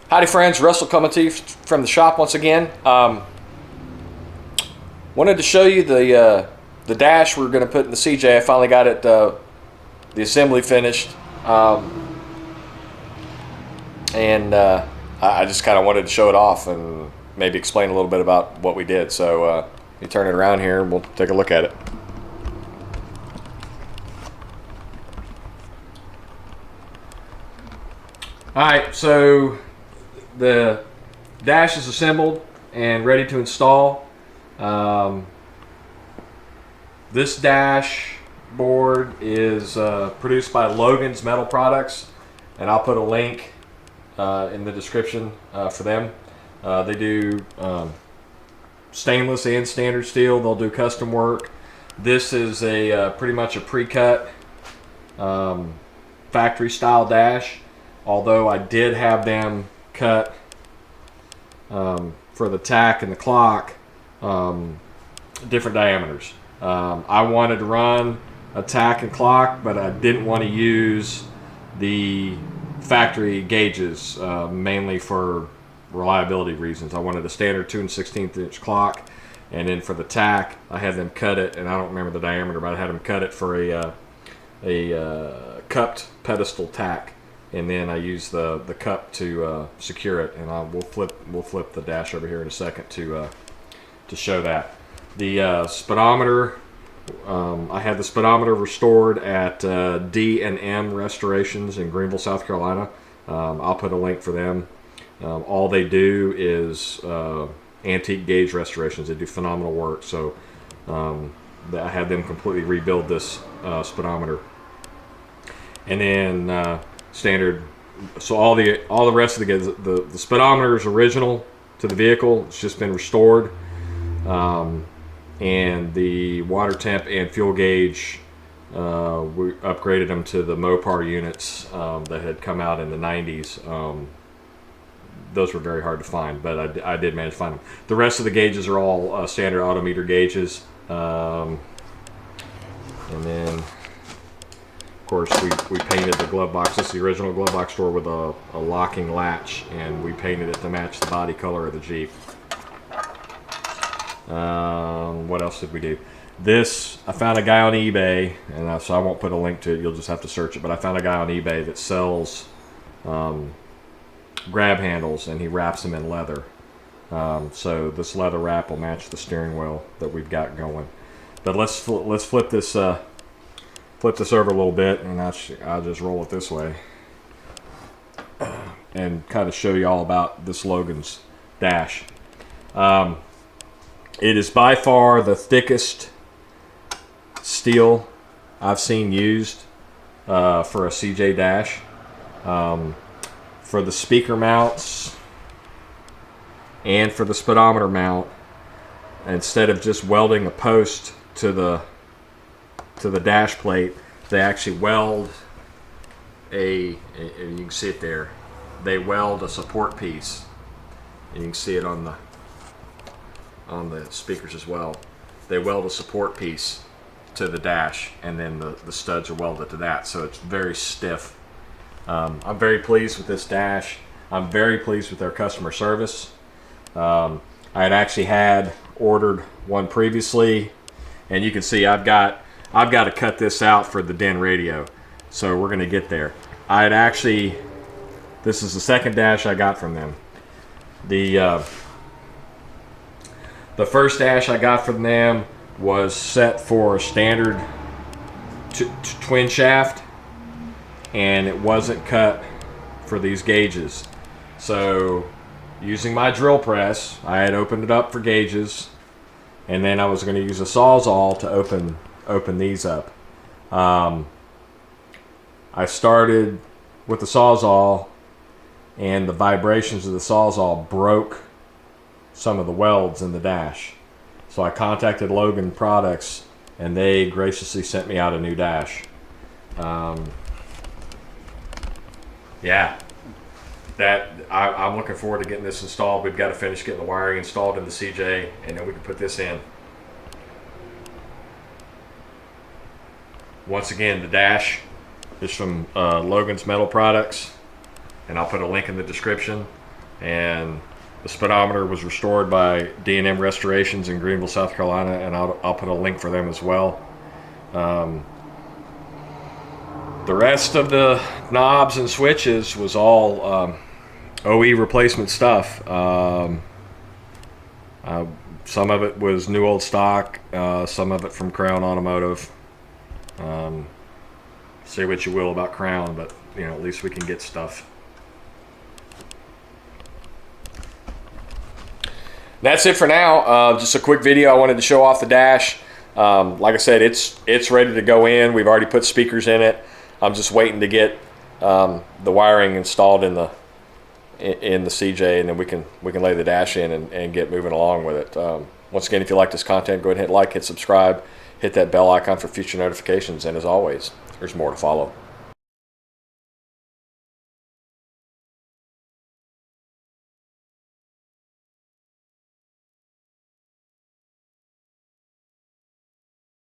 Howdy friends, Russell coming to you from the shop once again. Wanted to show you the dash we're going to put in the CJ. I finally got it, the assembly finished, and I just kind of wanted to show it off and maybe explain a little bit about what we did. So let me turn it around here and we'll take a look at it. Alright, so the dash is assembled and ready to install. This dashboard is produced by Logan's Metal Products, and I'll put a link in the description for them. They do stainless and standard steel. They'll do custom work. This is a pretty much a pre-cut factory style dash, although I did have them cut for the tack and the clock different diameters. I wanted to run a tack and clock, but I didn't want to use the factory gauges, mainly for reliability reasons. I wanted a standard 2 1/16 inch clock, and then for the tack I had them cut it, and I don't remember the diameter, but I had them cut it for a cupped pedestal tack, and then I used the cup to secure it, and we'll flip the dash over here in a second to show that. The speedometer, I had the speedometer restored at D&M Restorations in Greenville, South Carolina. I'll put a link for them. All they do is antique gauge restorations. They do phenomenal work. So I had them completely rebuild this speedometer, and then standard. So all the rest of the speedometer is original to the vehicle. It's just been restored. And the water temp and fuel gauge, we upgraded them to the Mopar units that had come out in the 90s. Those were very hard to find, but I did manage to find them. The rest of the gauges are all standard autometer gauges. And then, of course, we painted the glove box. This is the original glove box door with a locking latch, and we painted it to match the body color of the Jeep. What else did we do? This, I found a guy on eBay, and so I won't put a link to it. You'll just have to search it. But I found a guy on eBay that sells grab handles, and he wraps them in leather. So this leather wrap will match the steering wheel that we've got going. But let's flip this over a little bit, and I'll just roll it this way and kind of show you all about this Logan's dash. It is by far the thickest steel I've seen used for a CJ dash. For the speaker mounts and for the speedometer mount, instead of just welding a post to the dash plate, they actually weld you can see it there. They weld a support piece, and you can see it on the speakers as well. They weld a support piece to the dash, and then the studs are welded to that, so it's very stiff. I'm very pleased with this dash. I'm very pleased with their customer service. I had ordered one previously, and you can see I've got to cut this out for the Den radio, so we're going to get there. This is the second dash I got from them. The first dash I got from them was set for a standard twin shaft, and it wasn't cut for these gauges. So using my drill press, I had opened it up for gauges, and then I was going to use a Sawzall to open these up. I started with the Sawzall, and the vibrations of the Sawzall broke some of the welds in the dash. So I contacted Logan Products, and they graciously sent me out a new dash. Yeah, I'm looking forward to getting this installed. We've got to finish getting the wiring installed in the CJ, and then we can put this in. Once again, the dash is from Logan's Metal Products, and I'll put a link in the description. and the speedometer was restored by D&M Restorations in Greenville, South Carolina, and I'll put a link for them as well. The rest of the knobs and switches was all OE replacement stuff. Some of it was new old stock, some of it from Crown Automotive. Say what you will about Crown, but you know, at least we can get stuff. That's it for now. Just a quick video. I wanted to show off the dash. Like I said, it's ready to go in. We've already put speakers in it. I'm just waiting to get the wiring installed in the CJ, and then we can lay the dash in and get moving along with it. Once again, if you like this content, go ahead and hit like, hit subscribe, hit that bell icon for future notifications, and as always, there's more to follow.